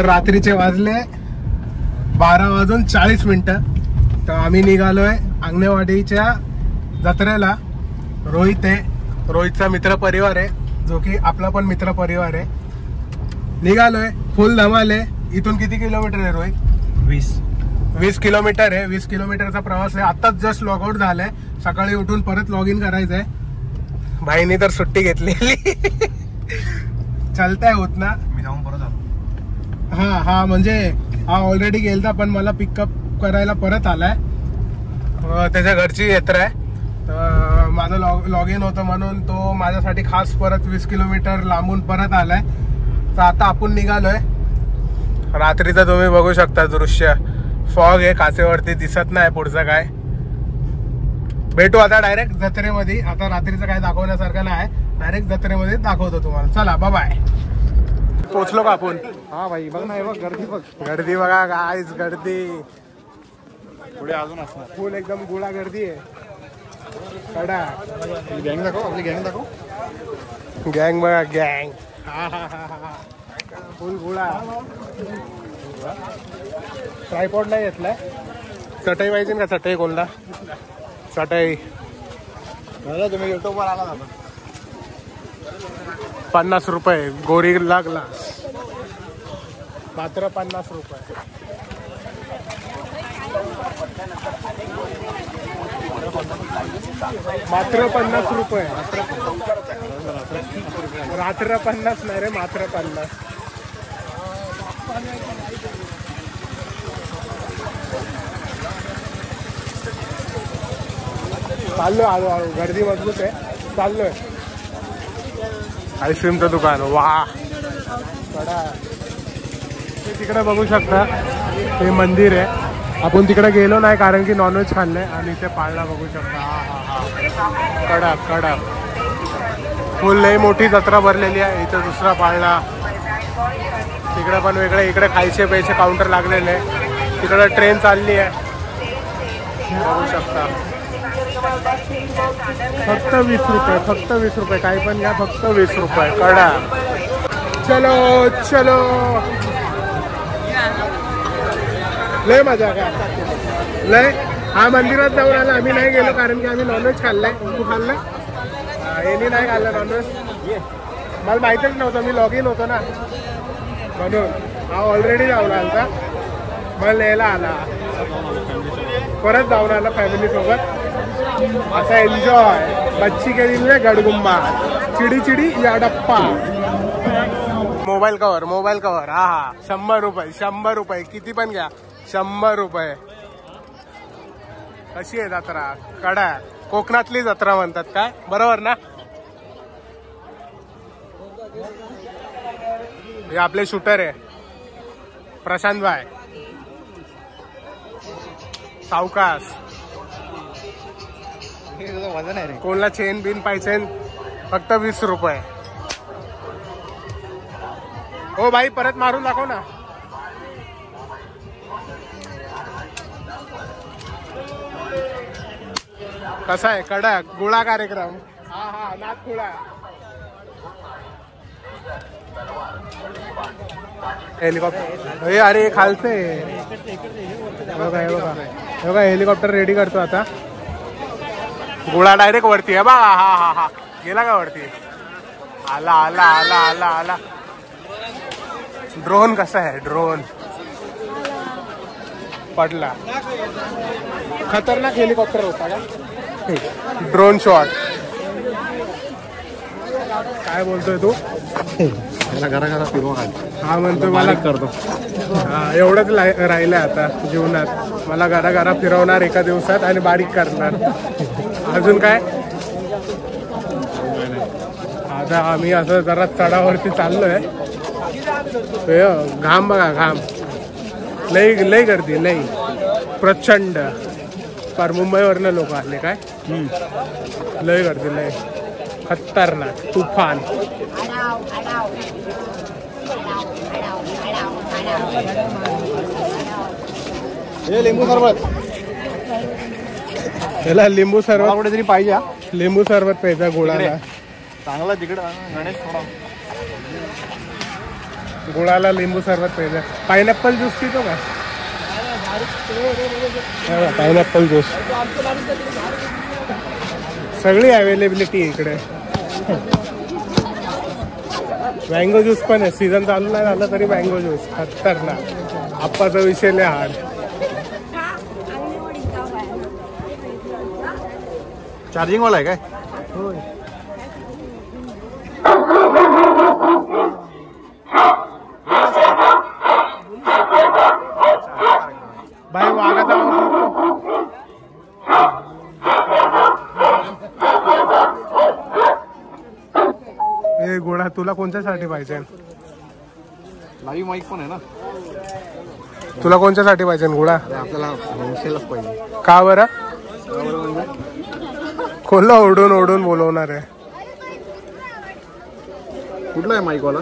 तर रात्रीचे वाजले 12:40. तर आम्ही निघालोय अंगणेवाडीच्या जत्रेला. रोहित आहे, रोहितचा मित्र परिवार आहे, जो की आपला पण मित्र परिवार आहे. निघालोय, फुल धमाल आहे. इथून किती किलोमीटर आहे रोहित? 20 किलोमीटर आहे. 20 किलोमीटरचा प्रवास आहे. आताच जस्ट लॉग आउट झालाय. सकाळी उठून परत लॉग इन करायचंय. भाईनी तर सुट्टी घेतलेली. चालताय होत ना, मी जाऊन परत आलो. हा म्हणजे हा ऑलरेडी गेलता, पण मला पिकअप करायला परत आलाय. त्याच्या घरची यात्रा आहे. तर माझं लॉग इन होतं म्हणून तो माझ्यासाठी खास परत 20 किलोमीटर लांबून परत आलाय. तर आता आपण निघालोय. रात्रीचं तुम्ही बघू शकता दृश्य. फॉग आहे, काचेवरती दिसत नाही पुढचं काय. भेटू आता डायरेक्ट जत्रेमध्ये. आता रात्रीचं काय दाखवण्यासारखं नाही, डायरेक्ट जत्रेमध्ये दाखवतो तुम्हाला. चला बाय. पोचलो का आपण? हा भाई बघ ना, बघ गर्दी, बघ गर्दी बघा गाईज, गर्दी पुढे अजून असणार. फुल एकदम गोळा गर्दी आहे. कडा गँग दाखव, आपली गँग दाखव. गँग बघा, गँग. फुल गोळा. ट्रायपॉड नाही घेतलाय. चटई पाहिजे का? चटई कोणला? चटई तुम्ही युट्यूबवर आला ना. 50 रुपये गोरिल्ला ग्लास, मात्र 50 रुपये. मात्र 50 रुपये. रात्र 50 नाही रे, मात्र 50. चाललोय हळूहळू, गर्दी मजबूत आहे. चाललोय. आईस्क्रीमचं दुकान, वा कडा. तिकडे बघू शकता, हे मंदिर आहे. आपण तिकडे गेलो नाही कारण की नॉनव्हेज खाल्लंय. आणि इथे पाळणा बघू शकता. कडक कडक. फुल लई मोठी जत्रा भरलेली आहे. इथे दुसरा पाळणा, तिकडे पण वेगळे. इकडे खायचे पैसे काउंटर लागलेले आहे. तिकडे ट्रेन चालली आहे, बघू शकता. फक्त 20 रुपये, फक्त 20 रुपये. काही पण घ्या, फक्त 20 रुपये. कडा. चलो चलो, लय मजा काय लय. हा मंदिरात जाऊन आला. आम्ही नाही गेलो कारण की आम्ही नॉनव्हेज खाल्लंय. तू खाल्लंय? यांनी नाही खाल्लं नॉनव्हेज. मला माहितीच नव्हतं, मी लॉग इन होतो ना म्हणून. हा ऑलरेडी जाऊन आला, मला न्यायला आला. परत जाऊन आला फॅमिली सोबत. आता एन्जॉय. बच्ची के दिल में गडगुम्बा, चिडी चिडी या डप्पा. Mobile cover, mobile cover. हा 100 रुपये, 100 रुपये. किती पण घ्या, 100 रुपये. कशी आहे जत्रा? कडा. कोकणातली जत्रा म्हणतात काय, बरोबर ना? हे आपले शूटर आहे प्रशांत भाई. सावकाश. वजन आहे रे. कोणला चेन बिन पाहिजे, फक्त 20 रुपये. हो भाई, परत मारून दाखव ना. कसा आहे? कडक गुळा कार्यक्रम. हा नाथ गुळा. हेलिकॉप्टर. हे अरे खालचे बघा, हे बघा, हे बघा. हेलिकॉप्टर रेडी करतो आता. गोळा डायरेक्ट वरती आहे बा. हा गेला का वरती? आला आला आला आला आला. ड्रोन कसा आहे? ड्रोन पडला. खतरनाक हेलिकॉप्टर होता का? Drone shot. काय बोलतोय तू? घरा फिरवा. हा म्हणतो मला करतो. हा एवढंच राहिलंय आता जीवनात. मला घरा फिरवणार एका दिवसात आणि बारीक करणार. अजून काय? आता आम्ही असं जरा चढावरती चाललोय. घाम बघा, घाम. लई गर्दी, लई प्रचंड. पर मुंबईवरनं लोक आले काय. लय गर्दी, लय खतरनाक. तुफान. हे लिंबू सरबत. त्याला लिंबू सरबत कुठेतरी पाहिजे. लिंबू सरबत प्यायचा गोळाला. चांगला तिकडे गणेश थोडा. गुळाला लिंबू सरबत पाहिजे. पायनॅपल ज्यूस पितो का? पायनॅपल ज्यूस सगळी अवेलेबिलिटी इकडे. मँगो ज्यूस पण आहे. सीझन चालू नाही झालं तरी मँगो ज्यूस खतरनाक. आप्पाचा विषय लय हार्ड. चार्जिंग वाला आहे काय? बाई वाघाचा ए गोळा तुला कोणत्यासाठी पाहिजे? लाईव्ह माईक पण आहे ना. तुला कोणत्यासाठी पाहिजे गोळा? आपल्याला होलसेलच पाहिजे. का बरं? कोणला ओढून ओढून बोलवणार आहे? कुठला आहे माईक वाला?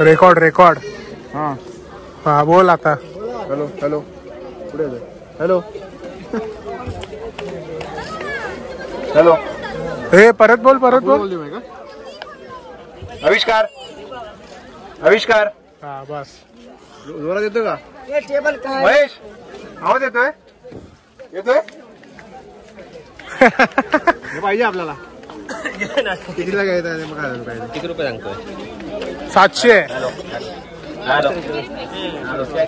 रेकॉर्ड. हा हा बोल आता. हॅलो हॅलो कुठे हॅलो हॅलो. हे परत बोल. आविष्कार हा बस. जोरात येतोय का? टेबल काय महेश आवाज येतोय हे पाहिजे आपल्याला. कितीला घ्यायचं? मग काय किती रुपये सांगतोय? 700.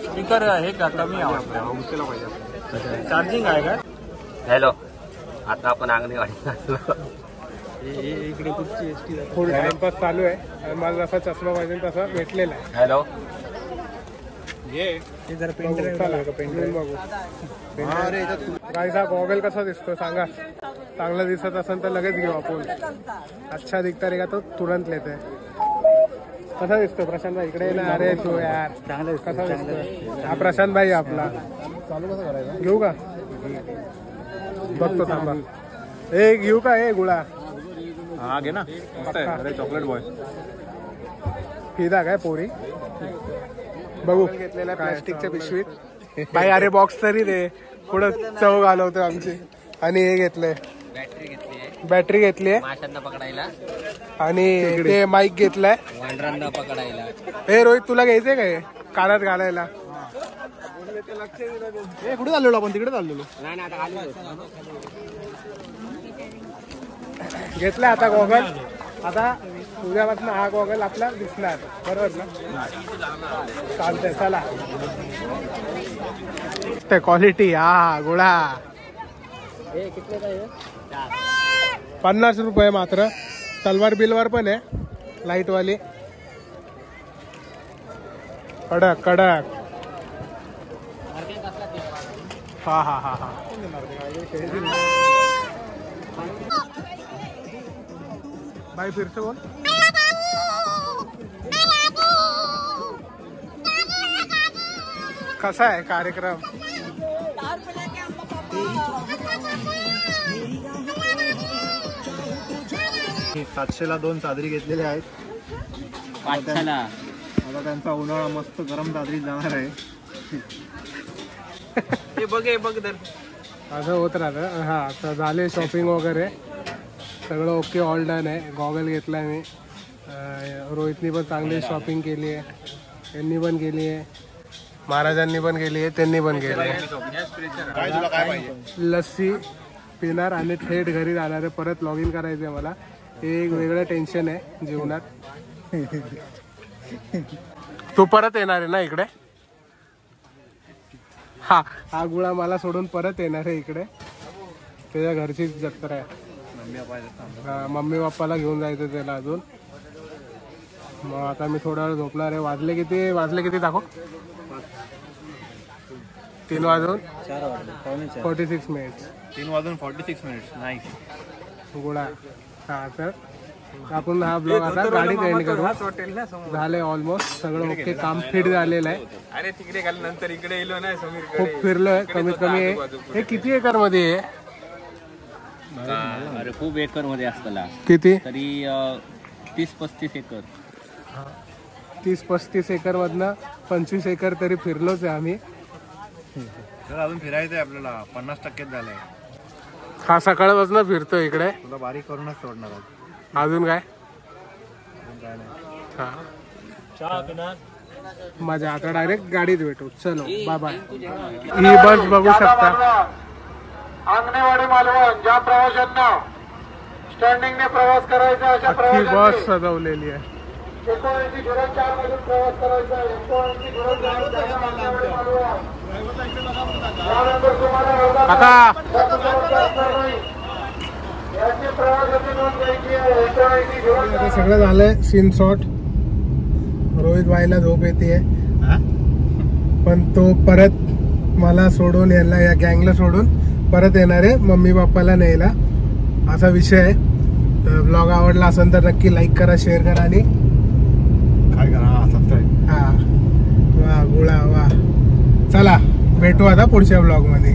स्पीकर हे का कमी आवाज? होलसेलला पाहिजे. चार्जिंग आहे का? हॅलो, आता आपण अंगणवाडीत फुल टाइमपास चालू आहे आणि मला जसा चष्मा पाहिजे तसा भेटलेला आहे. हॅलो. गाईचा गॉगल कसा दिसतो सांगा? चांगला दिसत असेल तर लगेच घेऊ आपण. अच्छा दिखता रहेगा तो तुरंत लेते. कसा दिसतो प्रशांत भाई? इकडे ना. अरे तू यार कसा दिसतो हा प्रशांत भाई आपला. चालू कसं करायचं? घेऊ का? बघतो थांबा. ए घेऊ का? ए गुळा हा घे ना. अरे चॉकलेट बॉय फिदा काय पोरी बघू घेतलेला प्लास्टिकच्या पिशवीत. बाई अरे बॉक्स तरी दे. पुढं चव घालवतो आमची. आणि हे घेतलंय बॅटरी घेतलीये माशांना पकडायला आणि ते माईक घेतलाय वांढरांना पकडायला. हे रोहित तुला घ्यायचंय का हे कानात घालायला? कुठे चाललेलो आपण? तिकडे चाललेलो. घेतलाय आता गॉगल. आता उद्यापासून हा गॉगल आपला दिसणार बरोबर ना? चालतंय चला. ते क्वालिटी हा गोळा 50 रुपये मात्र. तलवार बिलवार पण आहे लाईट वाली. कडक हा. भाई फिर से बोल. कसा आहे कार्यक्रम? मी 700ला 2 चादरी घेतलेल्या आहेत. आता त्यांचा उन्हाळा मस्त गरम चादरीत जाणार आहे. बघ तर असं होत राहतं. हा तर झाले शॉपिंग वगैरे सगळं ओके. ऑल डन आहे. गॉगल घेतलाय मी. रोहितनी पण चांगली शॉपिंग केली आहे. यांनी पण केली आहे. महाराजांनी पण केली आहे. त्यांनी पण केली आहे. काय तुला काय पाहिजे? लस्सी पिणार आणि थेट घरी जाणार आहे. परत लॉग इन करायचं आहे मला. हे एक वेगळं टेन्शन आहे जीवनात. तू परत येणार आहे ना इकडे? हा गुळा मला सोडून परत येणार आहे इकडे. त्याच्या घरचीच जत्रा आहे. मम्मी पप्पाला घेऊन जायचं त्याला अजून. मग आता मी थोडा वेळ झोपणार आहे. वाजले किती दाखव? 3 वाजून 46 मिनिट्स. 3 वाजून 46 मिनिट्स. नाईस गोळा. हा तर आपण हा ब्लॉग आता गाडीत एंड करू. झालंय ऑलमोस्ट सगळं ओके. काम फिट झालेलं आहे. अरे तिकडे गेलं नंतर इकडे येलो नाही समीर. खूप फिरलोय. कमीत कमी हे किती एकर मध्ये आहे? अरे खूप एकर मध्ये असताना किती तरी 30-35 एकर. 30-35 एकर मधनं 25 एकर तरी फिरलोच आहे आम्ही. अजून फिरायचंय आपल्याला. 50% झालंय. हा सकाळपासून फिरतो इकडे. तुला बारीक करूनच सोडणार. अजून काय? नाही. हा मजा. आता डायरेक्ट गाडीत भेटू. चलो बाय बाय. ही बस बघू शकता. अंगणेवाडी मालवण ज्या प्रवाशांना स्टँडिंगने प्रवास करायचा अशा अख्खी बस सजवलेली आहे. 7904 मधून प्रवास करायचा. 7904 अंगणेवाडी मालवण. त्यानंतर तुम्हाला आता याची प्रवासाची नोंद घ्यायची आहे. 7904 आता सगळं झालंय. Scene shot. रोहित भाईला झोप येते पण तो परत मला सोडून यायला या गँगला सोडून परत येणार आहे मम्मी पप्पाला न्यायला. असा विषय आहे. तर ब्लॉग आवडला असेल तर नक्की लाईक करा, शेअर करा आणि काय करा सबस्क्राईब. हा वा गुळा वा. चला भेटू आता पुढच्या ब्लॉग मध्ये.